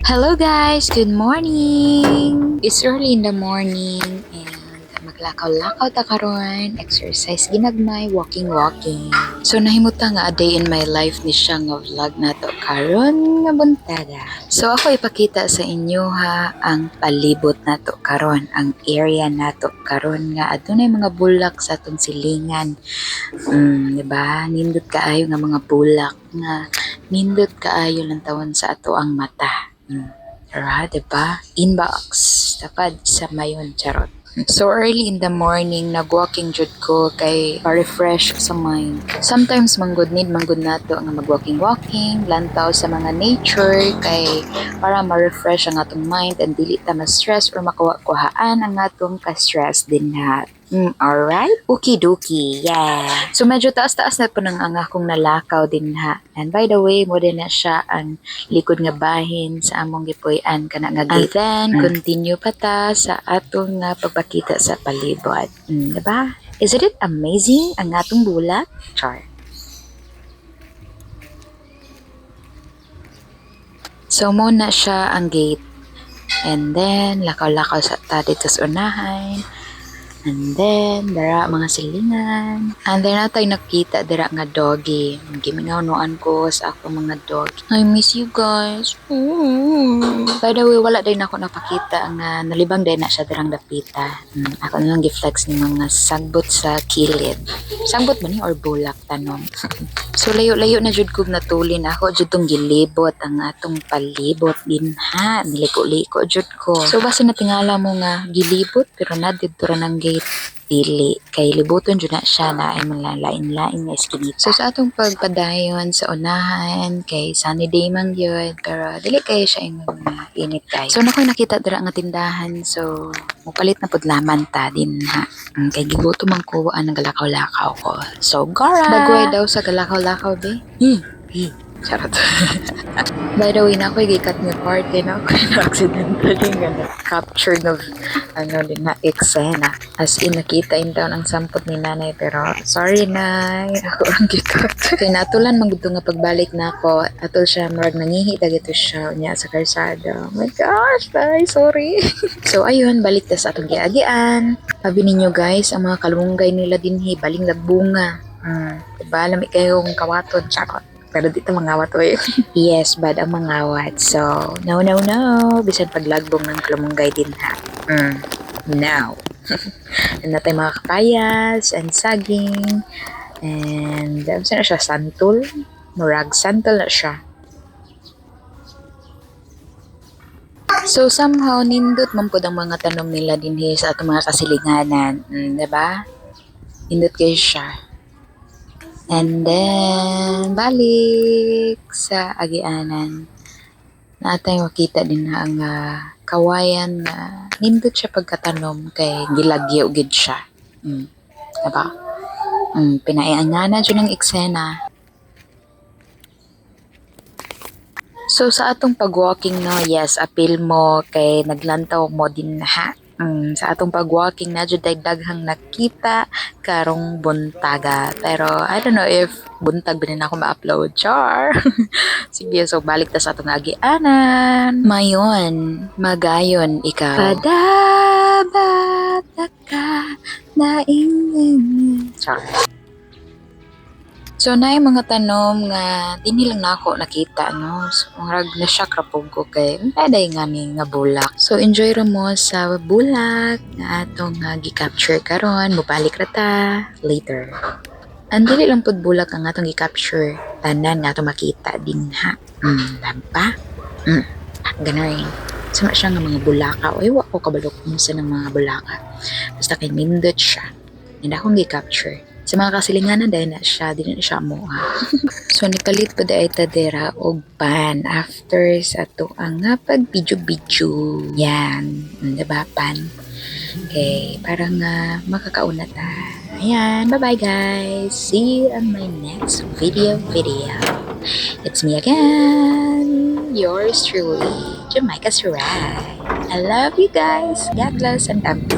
Hello guys, good morning. It's early in the morning and maglakaw-lakaw ta karon, exercise ginagmay, walking. So nahimuta nga a day in my life ni siya nga vlog nato karon nga buntaga. So ako ipakita sa inyo ha ang palibot nato karon, ang area nato karon nga adunay mga bulak sa atong silingan. Di ba? Nindot kaayo nga mga bulak nga nindot kaayo lang tawon sa ato ang mata. Tara, diba? Inbox. Tapad sa mayon, charot. So early in the morning, nag-walking jud ko kay pa-refresh sa mind. Sometimes manggod nato nga mag-walking, lantaw sa mga nature kay para ma-refresh ang atong mind and dili ta ma-stress or makuha-kuhaan ang atong ka-stress din ha. Alright? Okie-dokie, yeah. So medyo taas-taas na po ng ang akong nalakaw din ha. And by the way, mo din na siya ang likod nga bahin sa among gipuy-an kana nga gate. And then, continue pa ta sa atong nga pagpakita sa palibot. Diba? Isn't it amazing ang atong bulak? Char. So, muna siya ang gate. And then, lakaw-lakaw sa ta dito sa unahan. And then, dara mga silingan. And then, natay nakita dara nga doggy. Gimingaw-noan ko sa ako mga doggy. I miss you guys. By the way, wala din ako napakita nga nalibang din na siya darang dapita. Ako na lang giflex ni mga sagbot sa kilid. Sagbot ba ni or bulak tanong? So layo-layo na jud kog natulin ako jud tong gilibot ang atong palibot din ha. Niliko-liko jud ko. So basta natingala mo nga gilibot pero na dito ra nang gate dili kay libuton jud na siya na ay mga lain-lain nga eskinita. So sa atong pagpadayon sa unahan kay sunny day man gyud pero dili kay siya imong init kay. So nakoy nakita dira nga tindahan so mupalit na pud laman ta din ha. Kay gibuto man ko ang nagalakaw-lakaw ko. So gara bagway daw sa galakaw-lakaw be. Charot. By the way, na ako'y gikat nga party na ako'y na-accidentally nga na-capture ng din na eksena. As in, nakita in town ang sampot ni nanay pero sorry na, ako ang gikat. Kaya natulan magbuto nga pagbalik na ako, atol siya, marag nangihi dagito siya niya sa karsada. Oh my gosh, tay, sorry. So ayun, balik ta sa atong giagian. Sabi ninyo guys, ang mga kalunggay nila dinhi, baling nagbunga. Diba, lami kayong kawaton, charot. Pero dito mangawat o yes, bad ang mangawat. So, no. Bisan paglagbong ng kalumunggay din ha. Now. And natay mga kapayas and saging. And, saan na siya? Santol? Murag, santol na siya. So, somehow, nindot man po ang mga tanong nila din sa atong mga kasilinganan. Diba? Nindot kayo siya. And then, balik sa agianan. Natay makita din na ang kawayan na nindot siya pagkatanom kay gilagyo gid siya. Diba? Pinaiangana dyan ng eksena. So, sa atong pag-walking, no, yes, appeal mo kay naglantaw mo din ha. Sa atong pag-walking na jud daghang nakita karong buntaga. Pero I don't know if buntag din ako ma-upload. Char! Sige, so balik ta sa atong agianan. Mayon, magayon ikaw. Padabat ka na ingin. Char. So, na yung mga tanom nga dini lang na ako nakita, no? So, marag na-shock rapog ko kay paday nga ni nga bulak. So, enjoy ra mo sa bulak nga atong gi-capture karon. Mubalik ra ta later. Ang dili lang pud bulak ang atong gi-capture. Tanan nga atong makita din ha. Lampa? Ganoy. Sama siya nga mga bulaka. O, iwa ko kabalok kung sa ng mga bulaka. Basta kay nindot siya. Hindi akong gi-capture. Sa mga kasilinganan dahil na siya, di na siya amuha. So, nipalit po dahil tadera og pan after sa to ang pag-video-video. Yan. Diba, pan? Okay, parang makakauna ta. Ayan, bye-bye guys. See you on my next video. It's me again. Yours truly, Jamaica Surai. I love you guys. God bless and God bless.